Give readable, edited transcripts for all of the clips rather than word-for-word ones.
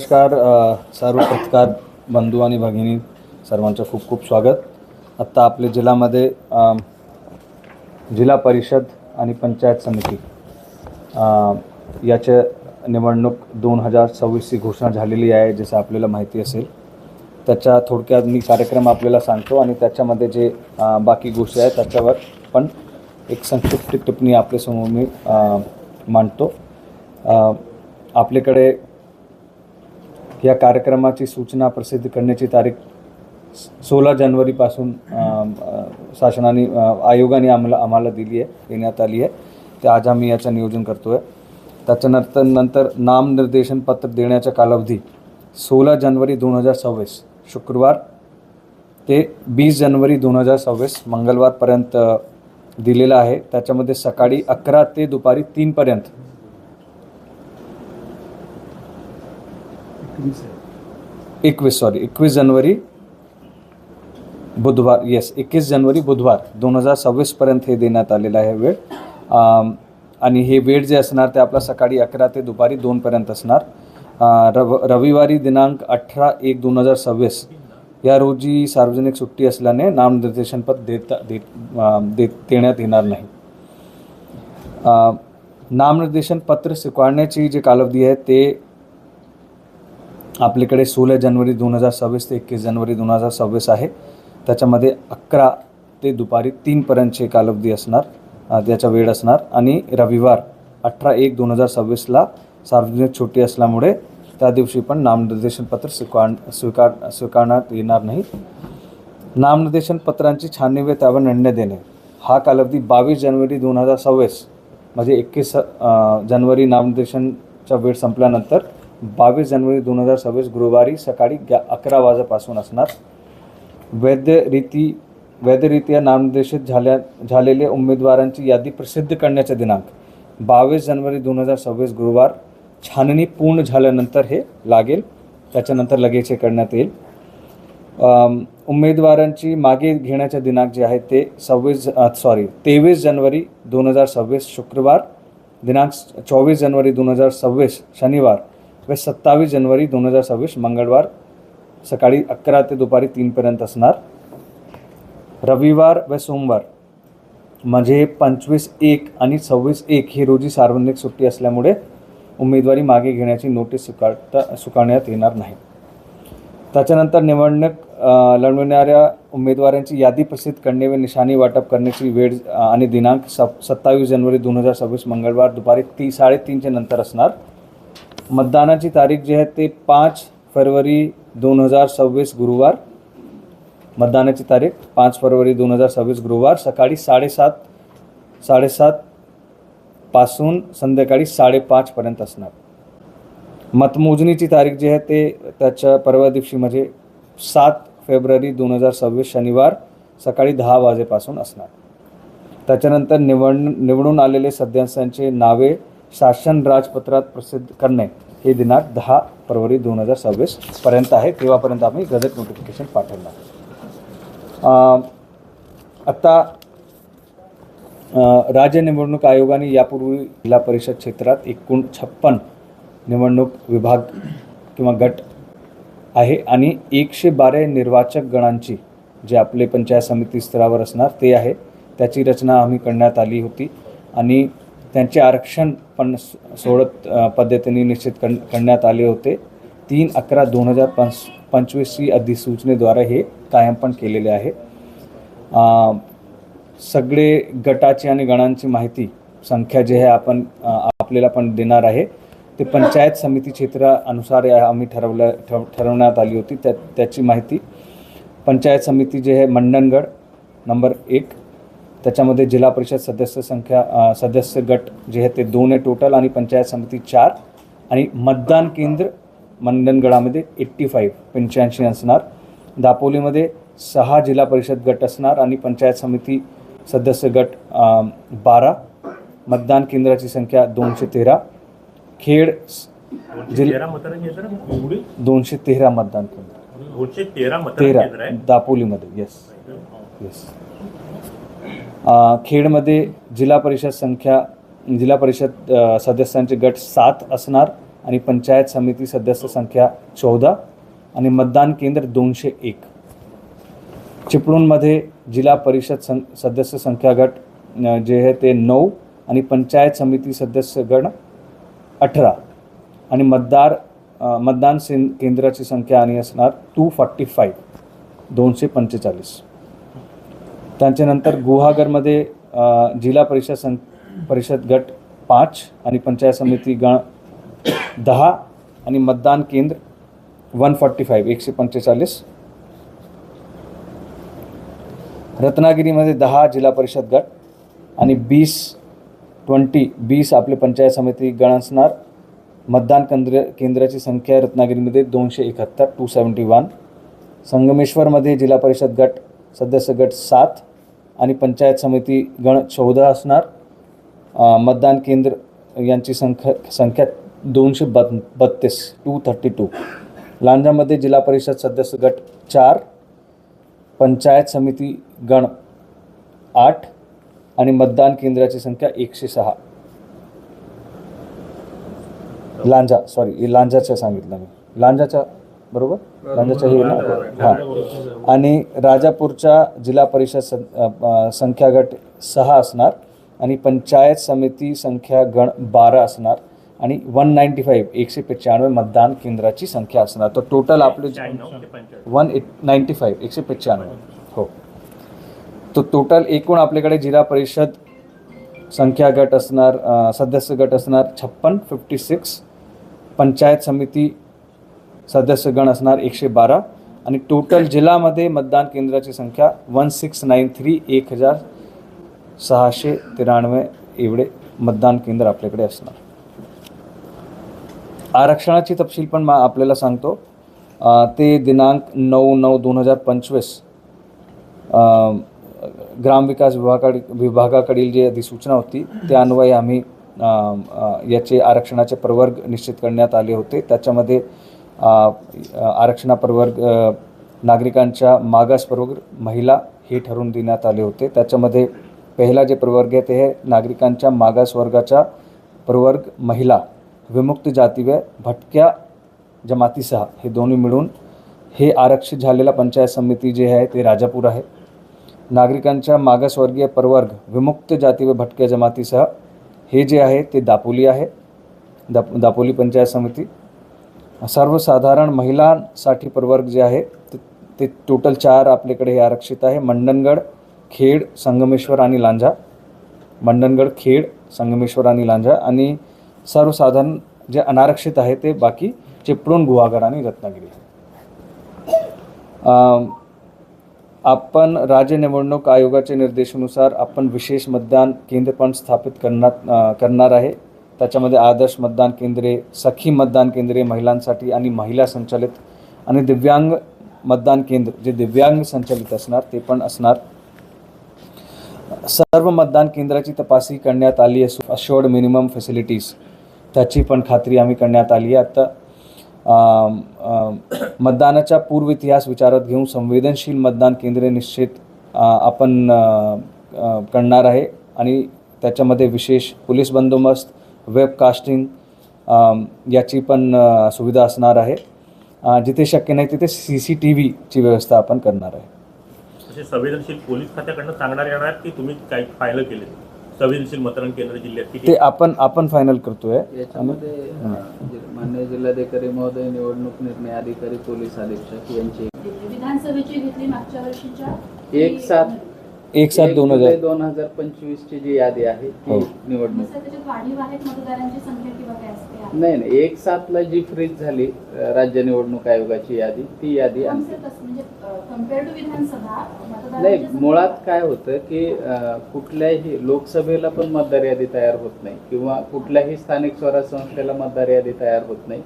नमस्कार सर्व पत्रकार बंधू आणि भगिनी सर्वांचं खूप खूप स्वागत। आत्ता आपल्या जिल्ह्यामध्ये जिल्हा परिषद आणि पंचायत समिती याचे निवडणूक 2026 ची घोषणा झालेली आहे। जसं आपल्याला माहिती असेल त्याच्या थोडक्यात मी कार्यक्रम आपल्याला सांगतो आणि त्याच्यामध्ये जे बाकी गोष्टी आहेत त्याच्यावर पण एक संक्षिप्त टिप्पणी आपल्यासमोर मी मांडतो। आपल्याकडे या कार्यक्रमाची सूचना प्रसिद्ध करण्याची तारीख 16 जानेवारीपासून शासनाने आयोगाने आम्हाला देण्यात आली आहे। ते आज आम्ही याचं नियोजन करतो आहे। त्याच्यानंतर नामनिर्देशन पत्र देण्याचा कालावधी 16 जानेवारी 2026 शुक्रवार ते 20 जानेवारी 2026 मंगळवारपर्यंत दिलेला आहे। त्याच्यामध्ये सकाळी 11 ते दुपारी 3 पर्यंत 21 जानेवारी बुधवार 21 जानेवारी बुधवार 2026 पर्यंत हे देण्यात आलेला आहे वेळ। आणि हे वेळ जे असणार ते आपला सकाळी 11 ते दुपारी 2 पर्यंत असणार। रविवारी दिनांक 18/1/2026 या रोजी सार्वजनिक सुट्टी असल्याने नामनिर्देशन पत्र देण्यात येणार नाही। नामनिर्देशन पत्र स्वीकारण्याची जी कालावधी आहे ते आपल्याकडे 16 जानेवारी 2026 ते 21 जानेवारी 2026 आहे। त्याच्यामध्ये 11 ते दुपारी 3 पर्यंतची कालावधी असणार, त्याचा वेळ असणार। आणि रविवार 18/1/2026ला सार्वजनिक सुट्टी असल्यामुळे त्या दिवशी पण नामनिर्देशन पत्र स्वीकारण्यात येणार नाही। नामनिर्देशन पत्रांची छाननी व त्यावर निर्णय देणे हा कालावधी 22 जानेवारी 2026 म्हणजे 21 जानेवारी नामनिर्देशनचा वेळ संपल्यानंतर 22 जानेवारी 2026 गुरुवारी सकाळी 11 वाजेपासून असणार। वैधरित्या नामनिर्देशित झालेल्या उमेदवारांची यादी प्रसिद्ध करण्याचा दिनांक 22 जानेवारी 2026 गुरुवार छाननी पूर्ण झाल्यानंतर हे लागेल, त्याच्यानंतर लगेच हे करण्यात येईल। उमेदवारांची मागे घेण्याचा दिनांक जे आहे ते 23 जानेवारी 2026 शुक्रवार, दिनांक 24 जानेवारी 2026 शनिवार व 27 जानेवारी 2026 मंगळवार सकाळी 11 ते दुपारी 3 पर्यंत असणार। रविवार व सोमवार म्हणजे 25/1 आणि 26/1 हे रोजी सार्वजनिक सुट्टी असल्यामुळे उमेदवारी मागे घेण्याची नोटीस स्वीकारण्यात येणार नाही। त्याच्यानंतर निवडणूक लढवणाऱ्या उमेदवारांची यादी प्रसिद्ध करणे व निशाणी वाटप करण्याची वेळ आणि दिनांक 27 जानेवारी 2026 मंगळवार दुपारी 3:30च्या नंतर असणार। मतदानाची तारीख जी आहे ते 5 फरवरी 2026 गुरुवार, मतदानाची तारीख 5 फरवरी 2026 गुरुवार सकाळी 7:30 पासून संध्याकाळी 5:30 पर्यंत असणार। मतमोजणीची तारीख जी आहे ते त्याच्या परवा दिवशी म्हणजे 7 फेब्रुवारी 2026 शनिवार सकाळी 10 वाजेपासून असणार। त्याच्यानंतर निवडून आलेले सदस्यांचे नावे शासन राजपत्रात प्रसिद्ध करणे हे दिनांक 10 फरवरी 2026 पर्यंत आहे, तेव्हापर्यंत आम्ही गझेट नोटिफिकेशन पाठवणार। आता राज्य निवडणूक आयोगाने यापूर्वी जिल्हा परिषद क्षेत्रात एकूण 56 निवडणूक विभाग किंवा गट आहे आणि 112 निर्वाचक गणांची जे आपले पंचायत समिती स्तरावर असणार ते आहे त्याची रचना आम्ही करण्यात आली होती आणि त्यांचे आरक्षण पण सोडत पद्धतीने निश्चित करण्यात आले होते। 3/11/2025 अधिसूचनेद्वारे हे कायम पण केलेले आहे। सगळे गटाची आणि गणांची माहिती संख्या जे आहे आपण आपल्याला पण देणार आहे ते पंचायत समिती क्षेत्रानुसार आम्ही ठरवण्यात आली होती। त्याची माहिती पंचायत समिती जे आहे मंडणगड नंबर 1, त्याच्यामध्ये जिल्हा परिषद सदस्य गट जे आहे ते 2 आहे टोटल आणि पंचायत समिती 4 आणि मतदान केंद्र मंडणगडामध्ये 85 असणार। दापोलीमध्ये 6 जिल्हा परिषद गट असणार आणि पंचायत समिती सदस्य गट 12, मतदान केंद्राची संख्या 213। खेड 213 मतदान केंद्र दापोलीमध्ये येस। खेडमध्ये जिल्हा परिषद सदस्यांचे गट 7 असणार आणि पंचायत समिती सदस्य संख्या 14 आणि मतदान केंद्र 201. चिपळूणमध्ये जिल्हा परिषद सदस्य संख्या गट जे आहे ते 9 आणि पंचायत समिती सदस्य गण 18 आणि मतदान केंद्राची संख्या आणि असणार 245 245. त्याच्यानंतर गुहागरमध्ये जिल्हा परिषद गट 5 आणि पंचायत समिती गण 10 आणि मतदान केंद्र 145 145. रत्नागिरीमध्ये 10 जिल्हा परिषद गट आणि 20 आपले पंचायत समिती गण असणार. मतदान केंद्राची संख्या रत्नागिरीमध्ये 271 271. संगमेश्वरमध्ये जिल्हा परिषद गट सदस्य गट 7 आणि पंचायत समिती गण 14 असणार. मतदान केंद्र यांची संख्या 232 232. लांजामध्ये जिल्हा परिषद सदस्य गट 4, पंचायत समिती गण 8 आणि मतदान केंद्राची संख्या 106. लांजाच्या सांगितलं मी, लांजाच्या बरोबर, लांजाच्या हे ना हां. आणि राजापूरच्या जिल्हा परिषद संख्या गट 6 असणार आणि पंचायत समिती संख्या गण 12 असणार आणि 195 195 मतदान केंद्राची संख्या असणार. तर टोटल आपले 195 195 हो. तो टोटल एकूण आपल्याकडे जिल्हा परिषद संख्या गट असणार सदस्य गट असणार 56 56. पंचायत समिती सदस्य गण असणार 112 आणि टोटल जिल्ह्यामध्ये मतदान केंद्राची संख्या 1693 1693 एवढे मतदान केंद्र आपल्याकडे असणार. आरक्षणाची तपशील पण आपल्याला सांगतो. ते दिनांक 9/9/2025 ग्रामविकास विभागाकडील जी अधिसूचना होती त्या अन्वये आम्ही याचे आरक्षणाचे प्रवर्ग निश्चित करण्यात आले होते. त्याच्यामध्ये आरक्षणा प्रवर्ग नागरिकांच्या मागास प्रवर्ग महिला हे ठरवून देण्यात आले होते. त्याच्यामध्ये पहिला जे प्रवर्ग आहे ते आहे नागरिकांच्या मागास वर्गाचा प्रवर्ग महिला, विमुक्त जाती व भटक्या जमातीसह हे दोन्ही मिळून हे आरक्षित झालेला पंचायत समिती जे आहे ते राजापूर आहे. नागरिकांच्या मागासवर्गीय प्रवर्ग विमुक्त जाती व भटक्या जमातीसह हे जे आहे ते दापोली आहे, दापोली पंचायत समिती. सर्वसाधारण महिलांसाठी प्रवर्ग जे आहे ते टोटल 4 आपल्याकडे हे आरक्षित आहे. मंडणगड, खेड, संगमेश्वर आणि लांजा. मंडणगड, खेड, संगमेश्वर आणि लांजा. आणि सर्वसाधारण जे अनारक्षित आहे ते बाकी चिपळूण, गुहागर आणि रत्नागिरी. आपण राज्य निवडणूक आयोगाच्या निर्देशानुसार आपण विशेष मतदान केंद्र पण स्थापित करणार आहे. त्याच्यामध्ये आदर्श मतदान केंद्रे, सखी मतदान केंद्रे महिलांसाठी आणि महिला संचालित आणि दिव्यांग मतदान केंद्र जे दिव्यांग संचालित असणार ते पण असणार. सर्व मतदान केंद्राची तपासणी करण्यात आली असून अशोर्ड मिनिमम फॅसिलिटीज त्याची पण खात्री आम्ही करण्यात आली आहे. आता मतदानाचा पूर्व इतिहास विचारात घेऊन संवेदनशील मतदान केंद्रे निश्चित आपण करणार आहे आणि त्याच्यामध्ये विशेष पोलीस बंदोबस्त, वेबकास्टिंग याची पण सुविधा असणार आहे. जिथे शक्य नाही तिथे CCTVची व्यवस्था आपण करणार आहे. संवेदनशील पोलीस खात्याकडनं सांगणार येणार की तुम्ही काय फायनल केले संवेदनशील मतदान केंद्र जिल्ह्यात ते आपण फायनल करतोय. याच्यामध्ये माननीय जिल्हाधिकारी महोदय, निवडणूक निर्णय अधिकारी, पोलीस अधीक्षक यांची विधानसभेची घेतली मागच्या वर्षीच्या 1/7/2025 ची जी यादी आहे ती निवडणूक त्याच्यात वाढीव आहेत मतदारांची संख्या किंवा काय असते? नाही 1/7 जी फ्रीज झाली राज्य निवडणूक आयोगाची यादी, ती यादी म्हणजे कंपेअर टू विधानसभा नाही. मुळात काय होतं की कुठल्याही लोकसभेला पण मतदार यादी तयार होत नाही किंवा कुठल्याही स्थानिक स्वराज्य संस्थेला मतदार यादी तयार होत नाही.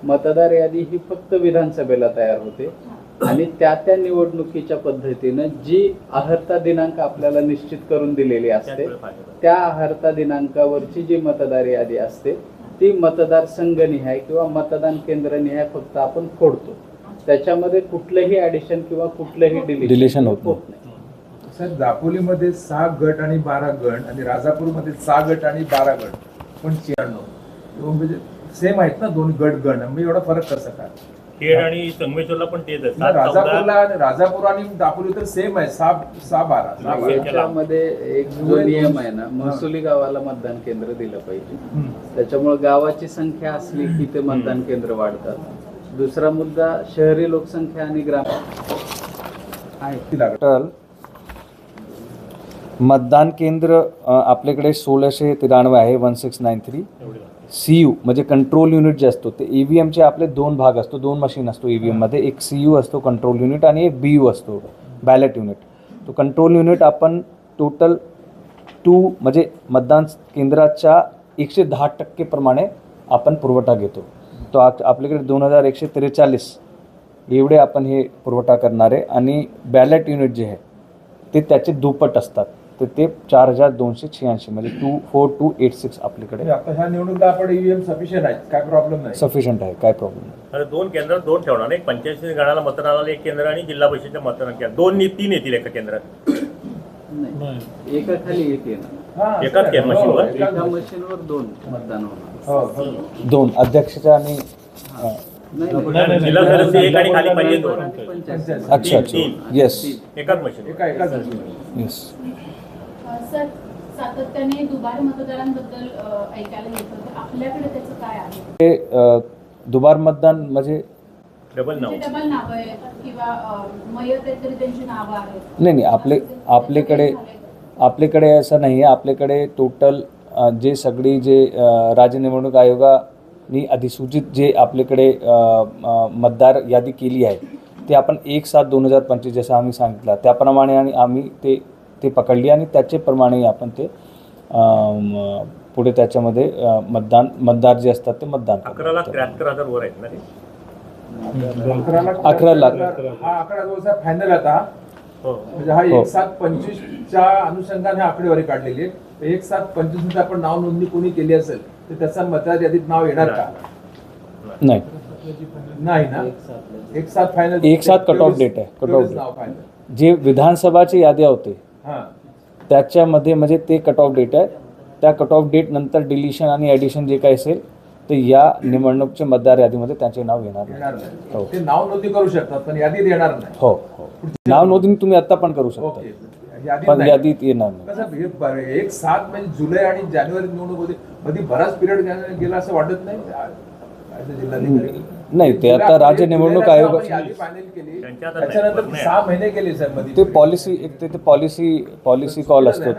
मतदार यादी ही फक्त विधानसभेला तयार होते आणि त्या निवडणुकीच्या पद्धतीनं जी अहर्ता दिनांक आपल्याला निश्चित करून दिलेली असते त्या अहर्ता दिनांकावरची जी मतदार यादी असते ती मतदारसंघनिहाय किंवा मतदान केंद्रनिहाय फक्त आपण फोडतो. त्याच्यामध्ये कुठलंही ॲडिशन किंवा कुठलंही डिलिशन होत नाही. सर, दापोलीमध्ये 6 गट आणि 12 गण आणि राजापूरमध्ये 6 गट आणि 12 गण पण 96 म्हणजे सेम आहेत ना दोन गट गण, मी एवढा फरक कसा काय? खेड आणि संगमेश्वरला पण तेच आहे 7-14. राजापूर आणि दापोली तर सेम आहे, 6-12. याच्यामध्ये एक जो नियम आहे ना, महसुली गावाला मतदान केंद्र दिलं पाहिजे. त्याच्यामुळे गावाची संख्या असली की ते मतदान केंद्र वाढतात. दुसरा मुद्दा शहरी लोकसंख्या आणि ग्राम टोटल मतदान केंद्र आपल्याकडे 1693 आहे, 1693. CU म्हणजे कंट्रोल युनिट जे असतो ते EVMचे आपले 2 भाग असतो, 2 मशीन असतो EVM मध्ये. एक CU असतो कंट्रोल युनिट आणि एक BU असतो बॅलेट युनिट. तो कंट्रोल युनिट आपण टोटल 2 म्हणजे मतदान केंद्राच्या 110% प्रमाणे आपण पुरवठा घेतो. तो आपल्याकडे 2143 एवढे आपण हे पुरवठा करणार आहे. आणि बॅलेट युनिट जे आहे ते त्याचे दुप्पट असतात, तर ते 4286 म्हणजे 24286 आपल्याकडे आता ह्या निवडणुकीला आपण EVM सफिशियंट आहे, काय प्रॉब्लेम नाही. सफिशियंट आहे, काय प्रॉब्लेम नाही. तर 2 केंद्र 2 ठेवणार, एक 85 गणाला मतदानाला 1 केंद्र आणि जिल्हा परिषदेच्या मतदान केंद्र 2-3 येतील एका केंद्रात. नाही, एका खाली एक येणार. हा, एकाच असं आहे. मशीनवर? हो, एका मशीनवर 2 मतदान होणार. हो. 2 अध्यक्षाच्या आणि नाही, जिल्हा सदस्य 1 आणि खाली पाहिजे 2. अच्छा तीन. येस एकाच मशीन. एकाच मशीनवर. येस. सर, सातत्याने दुबार मतदारांबद्दल ऐकायला येत होतं, आपल्याकडे त्याचं काय आहे? हे दुबार मतदान म्हणजे डबल नाव. म्हणजे डबल नावं आहेत किंवा मयत आहेत तरी त्यांची नावं आहेत? नाही आपल्याकडे असं नाही आहे. आपल्याकडे टोटल जे सगळी जे राज्य निवडणूक आयोगाने अधिसूचित जे आपल्याकडे मतदार यादी केली आहे ते आपण 1/7/2025 जसं आम्ही सांगितलं त्याप्रमाणे आणि आम्ही ते पकडली आणि त्याचेप्रमाणे आपण ते पुढे त्याच्यामध्ये मतदार जे असतात ते मतदान 11,73,000 वर आहेत ना ते? 11 लाख. हा आकडा जो फायनल आता हो. म्हणजे हा 1/7/25च्या अनुषंगाने आकडेवारी काढलेली आहे. 1/7/25 मध्ये आपण नाव नोंदणी कोणी केली असेल तर त्याचा मतदार यादीत नाव येणार का? नाही. नाही ना. 1/7 फायनल 1/7 कट ऑफ डेट आहे. कट ऑफ नाव फायनल. डेट जे विधानसभाची याद्या होते हा त्याच्यामध्ये म्हणजे ते कट ऑफ डेट आहे. त्या कट ऑफ डेट नंतर डिलिशन आणि ॲडिशन जे काही असेल ते या निवडणूकच्या मतदार यादीमध्ये त्यांचे नाव येणार येणार नाही. नाही. हो ते नाव नोंदणी करू शकतात पण यादीत येणार नाही. हो हो. नाव नोंदणी तुम्ही आता पण करू शकता ओके. यादीत पण नाही. यादीत येणार नाही. कसं 1/7 म्हणजे जुलै आणि जानेवारी निवडणूक होती, मध्ये बराच पिरियड गेला असं वाटत नाही जिल्हाधिकारी? नाही ते आता राज्य निवडणूक आयोग यादी फायनल केली त्यांच्या आता त्याच्यानंतर नाही. 6 महिने गेले सर मध्ये. ते पॉलिसी एक ते पॉलिसी कॉल असतो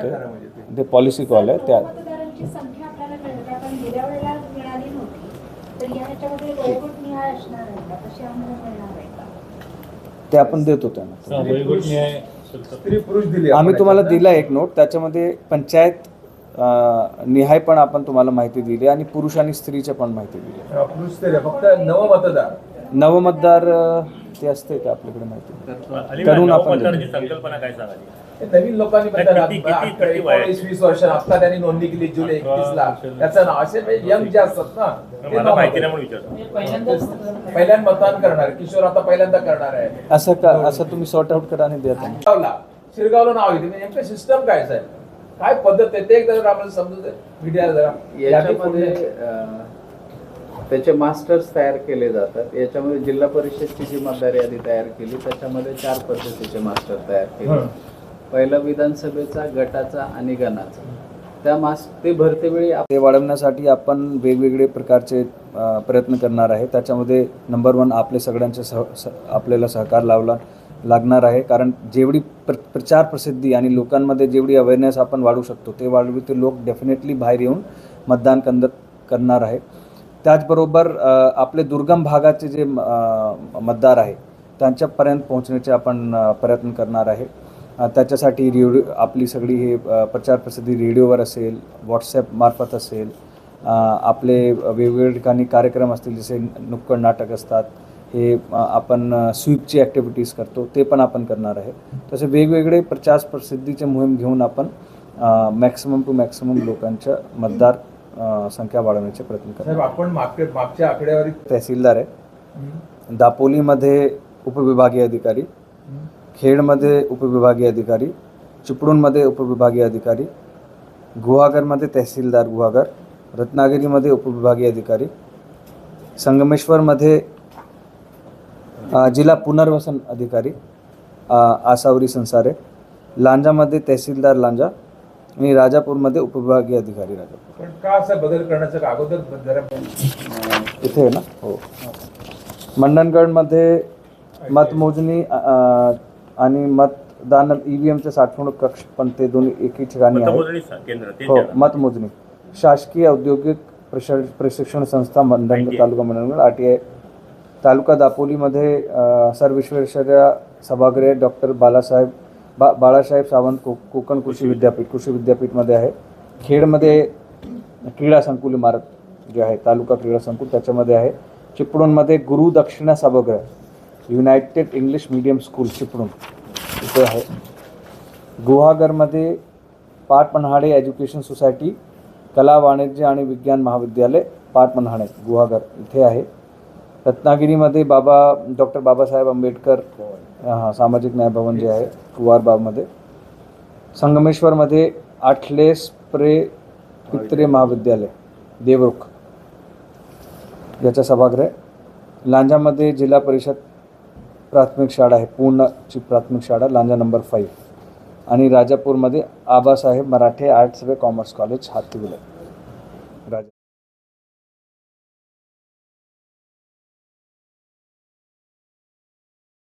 ते पॉलिसी कॉल आहे त्या मतदारांची संख्या आपल्याला कळते, कारण गेल्या वेळेला मिळाली नव्हती, तर या ह्याच्यामध्ये वयोगट निहाय असणार आहे का? कशी आम्हाला मिळणार आहे का? ते आपण देतो त्यांना. स्त्री पुरुष दिली आम्ही तुम्हाला दिला एक नोट त्याच्यामध्ये पंचायत निहाय पण आपण तुम्हाला माहिती दिली आणि पुरुष आणि स्त्रीच्या पण माहिती दिली. पुरुष स्त्री फक्त नवमतदार. नवमतदार ते असते का आपल्याकडे माहिती आणि करून आपण मतदाराची संकल्पना काय सांगाली? हे नवीन लोकांनी किती वय आहे? 19-20 वर्ष आता त्यांनी नोंदणी केली जुलै 21ला. त्याचं नाव असे यंग जे असतात ना ते मला माहिती नाही म्हणून विचारतो. पहिल्यांदा मतदान करणार. किशोर आता पहिल्यांदा करणार आहे. असं तुम्ही सॉर्ट आउट करा आणि द्या त्यांना. शिरगावला नाव येते नेमकं सिस्टम काय साहेब, काय पद्धत आहे ते एकदा आपल्याला समजू दे मीडिया जरा. याच्यामध्ये त्याचे मास्टर्स तयार केले जातात. याच्यामध्ये जिल्हा परिषदची जी मतदार यादी तयार केली त्याच्यामध्ये 4 पद्धतीचे मास्टर तयार केले. पहिला विधानसभेचा, गटाचा आणि गणाचा. ते भरतेवेळी ते वाढवण्यासाठी आपण वेगवेगळे प्रकारचे प्रयत्न करणार आहे. त्याच्यामध्ये नंबर 1 आपले सगळ्यांचे आपल्याला सहकार लागणार आहे. कारण जेवढी प्रचार प्रसिद्धी आणि लोकांमध्ये जेवढी अवेअरनेस आपण वाढवू शकतो ते वाढवी ते लोक डेफिनेटली बाहेर येऊन मतदान करणार आहे. त्याचबरोबर आपले दुर्गम भागाचे जे मतदार आहे त्यांच्यापर्यंत पोहोचण्याचे आपण प्रयत्न करणार आहे. त्याच्यासाठी रेडिओ आपली सगळी हे प्रचार प्रसिद्धी रेडिओवर असेल, व्हॉट्सॲप मार्फत असेल, आपले वेगवेगळ्या ठिकाणी कार्यक्रम असतील जसे नुक्कड नाटक असतात, हे आपण स्वीपची ॲक्टिव्हिटीज करतो ते पण आपण करणार आहे. तसे वेगवेगळे प्रचार प्रसिद्धीचे मोहीम घेऊन आपण मॅक्सिमम टू मॅक्सिमम लोकांच्या मतदार संख्या वाढवण्याचे प्रयत्न करणार. आपण मागच्या आकडेवारी तहसीलदार आहे, दापोलीमध्ये उपविभागीय अधिकारी, खेडमध्ये उपविभागीय अधिकारी, चिपळूणमध्ये उपविभागीय अधिकारी, गुहागरमध्ये तहसीलदार गुहागर, रत्नागिरीमध्ये उपविभागीय अधिकारी, संगमेश्वरमध्ये जिल्हा पुनर्वसन अधिकारी आसावरी संसारे, लांजामध्ये तहसीलदार लांजा आणि राजापूरमध्ये उपविभागीय अधिकारी राजापूर. पण का असा बदल करण्याचं का अगोदर जरा इथे आहे ना. हो. मंडणगडमध्ये मतमोजणी आणि मतदान EVMचे साठवणूक कक्ष, पण ते दोन्ही एकी ठिकाणी आहे. मतमोजणी केंद्र ते हो, द्या. मतमोजणी. शासकीय औद्योगिक प्रशिक्षण संस्था मंडणगड, ITI. तालुका मंडणगड, RTI. तालुका दापोलीमध्ये सर विश्वेश्वरय्या सभागृह डॉक्टर बाळासाहेब सावंत कोकण कृषी विद्यापीठमध्ये आहे. खेडमध्ये क्रीडा संकुल इमारत जे आहे, तालुका क्रीडा संकुल, त्याच्यामध्ये आहे. चिपळूणमध्ये गुरु दक्षिणा सभागृह, United English medium school Chiplun इथे आहे. गुहागरमध्ये पाटपन्हाळे एज्युकेशन सोसायटी, कला वाणिज्य आणि विज्ञान महाविद्यालय पाटपन्हाळे गुहागर इथे आहे. रत्नागिरीमध्ये डॉक्टर बाबासाहेब आंबेडकर सामाजिक न्याय भवन जे आहे कुवारबागमध्ये. संगमेश्वरमध्ये आठले स्प्रे पित्रे महाविद्यालय देवरुख याचा सभागृह. लांजामध्ये जिल्हा परिषद प्राथमिक शाळा आहे, पूर्णची प्राथमिक शाळा लांजा नंबर 5. आणि राजापूरमध्ये आबासाहेब मराठे आर्ट्स व कॉमर्स कॉलेज हातीविले.